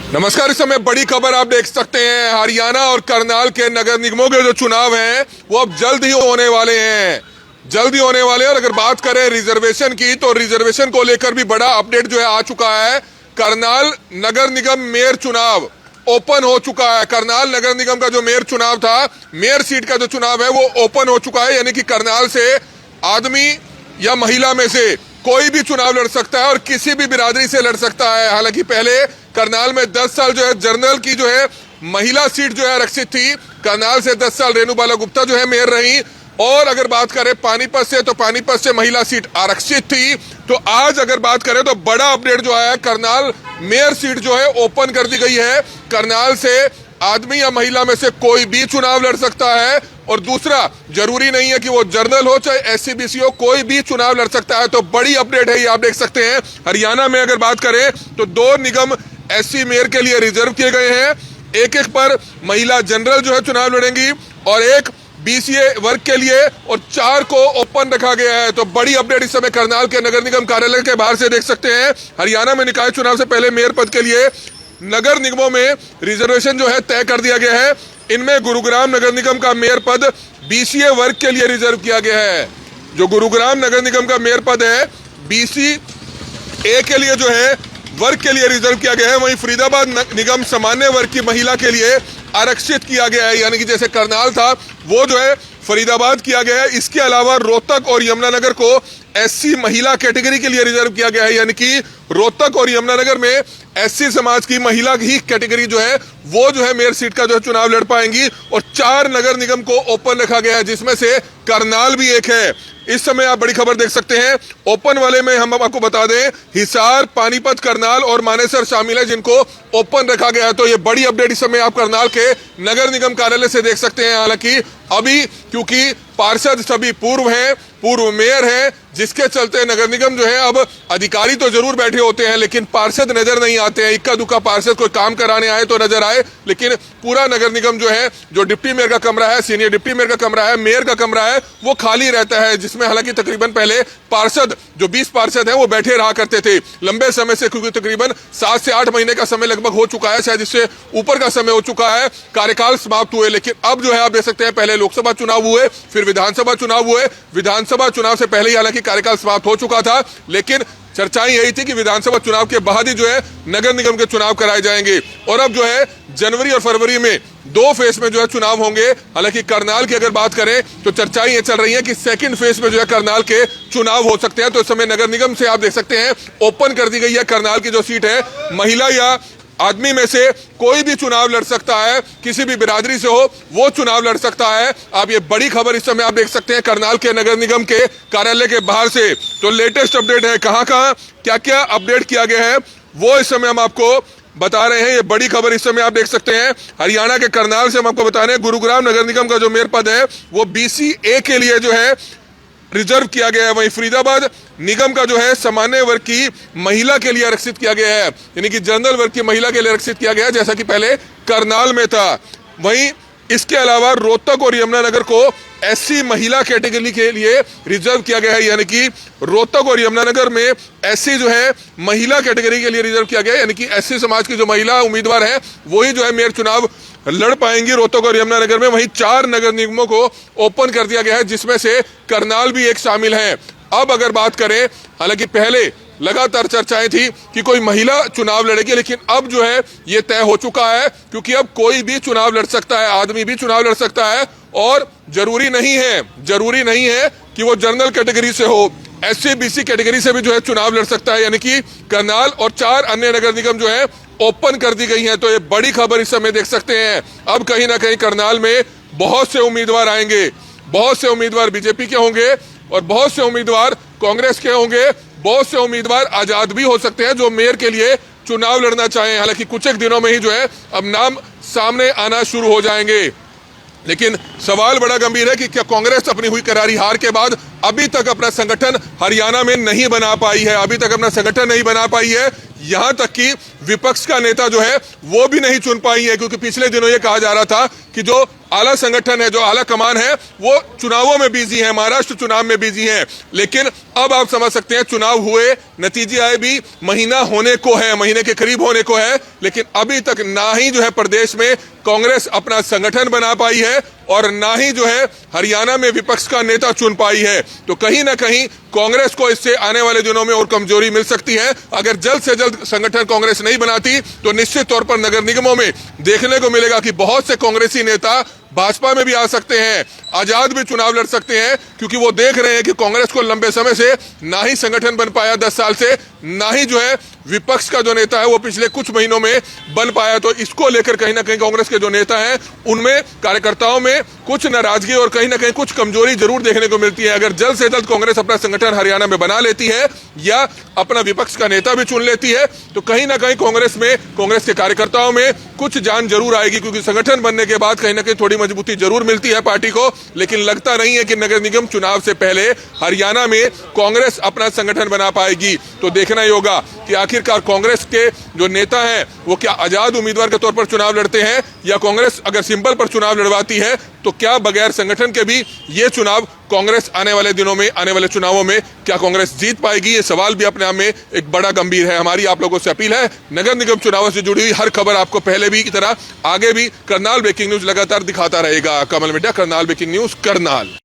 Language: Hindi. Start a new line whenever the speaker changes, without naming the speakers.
नमस्कार। इस समय बड़ी खबर आप देख सकते हैं। हरियाणा और करनाल के नगर निगमों के जो चुनाव हैं वो अब जल्द ही होने वाले हैं, जल्द ही होने वाले हैं। और अगर बात करें रिजर्वेशन की, तो रिजर्वेशन को लेकर भी बड़ा अपडेट जो है आ चुका है। करनाल नगर निगम मेयर चुनाव ओपन हो चुका है। करनाल नगर निगम का जो मेयर चुनाव था, मेयर सीट का जो चुनाव है वो ओपन हो चुका है। यानी कि करनाल से आदमी या महिला में से कोई भी चुनाव लड़ सकता है और किसी भी बिरादरी से लड़ सकता है। हालांकि पहले करनाल में 10 साल जो है जनरल की जो है महिला सीट जो है आरक्षित थी। करनाल से 10 साल रेणु बाला गुप्ता जो है मेयर रही। और अगर बात करें पानीपत से, तो पानीपत से महिला सीट आरक्षित थी। तो आज अगर बात करें तो बड़ा अपडेट जो है, करनाल मेयर सीट जो है ओपन कर दी गई है। करनाल से आदमी या महिला में से कोई भी चुनाव लड़ सकता है। और दूसरा, जरूरी नहीं है कि वो जनरल हो चाहे एससी बीसी हो, कोई भी चुनाव लड़ सकता है। तो बड़ी अपडेट है ये, आप देख सकते हैं। हरियाणा में अगर बात करें तो 2 निगम एससी मेयर के लिए रिजर्व किए गए हैं। एक एक पर महिला जनरल जो है चुनाव लड़ेंगी और एक बीसीए वर्ग के लिए, और 4 को ओपन रखा गया है। तो बड़ी अपडेट इस समय करनाल के नगर निगम कार्यालय के बाहर से देख सकते हैं। हरियाणा में निकाय चुनाव से पहले मेयर पद के लिए नगर निगमों में रिजर्वेशन जो है तय कर दिया गया है। इनमें गुरुग्राम नगर निगम का मेयर पद बीसीए वर्ग के लिए रिजर्व किया गया है। जो गुरुग्राम नगर निगम का मेयर पद है बीसी ए के लिए जो है वर्ग के लिए रिजर्व किया गया है। वहीं फरीदाबाद निगम सामान्य वर्ग की महिला के लिए आरक्षित किया गया है। यानी कि जैसे करनाल था वो जो है फरीदाबाद किया गया है। इसके अलावा रोहतक और यमुनानगर को एससी महिला कैटेगरी के लिए रिजर्व किया गया है। यानी कि रोहतक और यमुनानगर में एससी समाज की महिला की कैटेगरी जो है वो जो है मेयर सीट का जो है चुनाव लड़ पाएंगी। और 4 नगर निगम को ओपन रखा गया है, जिसमें से करनाल भी एक है। इस समय आप बड़ी खबर देख सकते हैं। ओपन वाले में हम आपको बता दें, हिसार, पानीपत, करनाल और मानेसर शामिल है जिनको ओपन रखा गया है। तो ये बड़ी अपडेट इस समय आप करनाल के नगर निगम कार्यालय से देख सकते हैं। हालांकि अभी क्योंकि पार्षद सभी पूर्व हैं, पूर्व मेयर हैं, जिसके चलते नगर निगम जो है, अब अधिकारी तो जरूर बैठे होते हैं लेकिन पार्षद नजर नहीं आते हैं। इक्का दुक्का पार्षद कोई काम कराने आए तो नजर आए, लेकिन पूरा नगर निगम जो है, जो डिप्टी मेयर का कमरा है, सीनियर डिप्टी मेयर का कमरा है, मेयर का कमरा है, वो खाली रहता है। जिसमें हालांकि तकरीबन पहले पार्षद जो 20 पार्षद हैं वो बैठे रहा करते थे लंबे समय से, क्योंकि तकरीबन 7 से 8 महीने का समय लगभग हो चुका है, शायद इससे ऊपर का समय हो चुका है, कार्यकाल समाप्त हुए। लेकिन अब जो है आप देख सकते हैं, पहले लोकसभा चुनाव हुए, फिर विधानसभा चुनाव हुए। विधानसभा चुनाव से पहले ही हालांकि कार्यकाल समाप्त हो चुका था, लेकिन चर्चाएं यही थी कि विधानसभा चुनाव के बाद ही जो है नगर निगम के चुनाव कराए जाएंगे। और अब जो है जनवरी और फरवरी में 2 फेज में जो है चुनाव होंगे। हालांकि करनाल की अगर बात करें तो चर्चाएं ये चल रही हैं कि सेकंड फेज में जो है करनाल के चुनाव हो सकते हैं। तो इस समय नगर निगम से आप देख सकते हैं ओपन कर दी गई है करनाल की जो सीट है। महिला या आदमी में से कोई भी चुनाव लड़ सकता है, किसी भी बिरादरी से हो वो चुनाव लड़ सकता है। आप ये बड़ी खबर इस समय आप देख सकते हैं करनाल के नगर निगम के कार्यालय के बाहर से। तो लेटेस्ट अपडेट है, कहां कहां क्या क्या अपडेट किया गया है वो इस समय हम आपको बता रहे हैं। ये बड़ी खबर इस समय आप देख सकते हैं। हरियाणा के करनाल से हम आपको बता रहे हैं, गुरुग्राम नगर निगम का जो मेयर पद है वो बीसीए के लिए जो है रिजर्व किया गया है। वहीं फरीदाबाद निगम का जो है सामान्य वर्ग की महिला के लिए आरक्षित किया गया है, यानी कि जनरल वर्ग की महिला के लिए आरक्षित किया गया है, जैसा कि पहले करनाल में था। वहीं इसके अलावा रोहतक और यमुनानगर को एससी महिला कैटेगरी के लिए रिजर्व किया गया है। यानी कि रोहतक और यमुनानगर में एससी जो है महिला कैटेगरी के लिए रिजर्व किया गया है। यानी कि एससी समाज की जो महिला उम्मीदवार है वही जो है मेयर चुनाव लड़ पाएंगी रोहतक और यमुनानगर में। वहीं 4 नगर निगमों को ओपन कर दिया गया है, जिसमें से करनाल भी एक शामिल है। अब अगर बात करें, हालांकि पहले लगातार चर्चाएं थी कि कोई महिला चुनाव लड़ेगी, लेकिन अब जो है ये तय हो चुका है, क्योंकि अब कोई भी चुनाव लड़ सकता है, आदमी भी चुनाव लड़ सकता है। और जरूरी नहीं है कि वो जनरल कैटेगरी से हो, एससी बीसी कैटेगरी से भी जो है चुनाव लड़ सकता है। यानी कि करनाल और 4 अन्य नगर निगम जो है ओपन कर दी गई हैं। तो ये बड़ी खबर इस समय देख सकते हैं। अब कहीं ना कहीं करनाल में बहुत से उम्मीदवार आएंगे, बहुत से उम्मीदवार बीजेपी के होंगे और बहुत से उम्मीदवार कांग्रेस के होंगे, बहुत से उम्मीदवार आजाद भी हो सकते हैं जो मेयर के लिए चुनाव लड़ना चाहें। हालांकि कुछ एक दिनों में ही जो है अब नाम सामने आना शुरू हो जाएंगे। लेकिन सवाल बड़ा गंभीर है कि क्या कांग्रेस अपनी हुई करारी हार के बाद अभी तक अपना संगठन हरियाणा में नहीं बना पाई है, अभी तक अपना संगठन नहीं बना पाई है, यहां तक कि विपक्ष का नेता जो है वो भी नहीं चुन पाई है, क्योंकि पिछले दिनों ये कहा जा रहा था कि जो आला संगठन है, जो आला कमान है, वो चुनावों में बिजी है, महाराष्ट्र चुनाव में बिजी है। लेकिन अब आप समझ सकते हैं, चुनाव हुए, नतीजे आए भी, महीना होने को है, महीने के करीब होने को है, लेकिन अभी तक ना ही जो है प्रदेश में कांग्रेस अपना संगठन बना पाई है और ना ही जो है हरियाणा में विपक्ष का नेता चुन पाई है। तो कहीं ना कहीं कांग्रेस को इससे आने वाले दिनों में और कमजोरी मिल सकती है। अगर जल्द से जल्द संगठन कांग्रेस नहीं बनाती तो निश्चित तौर पर नगर निगमों में देखने को मिलेगा कि बहुत से कांग्रेसी नेता भाजपा में भी आ सकते हैं, आजाद भी चुनाव लड़ सकते हैं, क्योंकि वो देख रहे हैं कि कांग्रेस को लंबे समय से ना ही संगठन बन पाया 10 साल से, ना ही जो है विपक्ष का जो नेता है वो पिछले कुछ महीनों में बन पाया। तो इसको लेकर कहीं ना कहीं कांग्रेस के जो नेता हैं उनमें, कार्यकर्ताओं में कुछ नाराजगी और कहीं ना कहीं कुछ कमजोरी जरूर देखने को मिलती है। अगर जल्द से जल्द कांग्रेस अपना संगठन हरियाणा में बना लेती है या अपना विपक्ष का नेता भी चुन लेती है तो कहीं ना कहीं कांग्रेस में, कांग्रेस के कार्यकर्ताओं में कुछ जान जरूर आएगी, क्योंकि संगठन बनने के बाद कहीं ना कहीं थोड़ी मजबूती जरूर मिलती है पार्टी को। लेकिन लगता नहीं है कि नगर निगम चुनाव से पहले हरियाणा में कांग्रेस अपना संगठन बना पाएगी। तो देखना ही होगा कि आखिरकार कांग्रेस के जो नेता हैं वो क्या आजाद उम्मीदवार के तौर पर चुनाव लड़ते हैं, या कांग्रेस अगर सिंबल पर चुनाव लड़वाती है तो क्या बगैर संगठन के भी ये चुनाव कांग्रेस आने वाले दिनों में, आने वाले चुनावों में क्या कांग्रेस जीत पाएगी? ये सवाल भी अपने आप में एक बड़ा गंभीर है। हमारी आप लोगों से अपील है, नगर निगम चुनावों से जुड़ी हुई हर खबर आपको पहले भी की तरह आगे भी करनाल ब्रेकिंग न्यूज लगातार दिखाता रहेगा। Kamal media, Karnal breaking news, Karnal.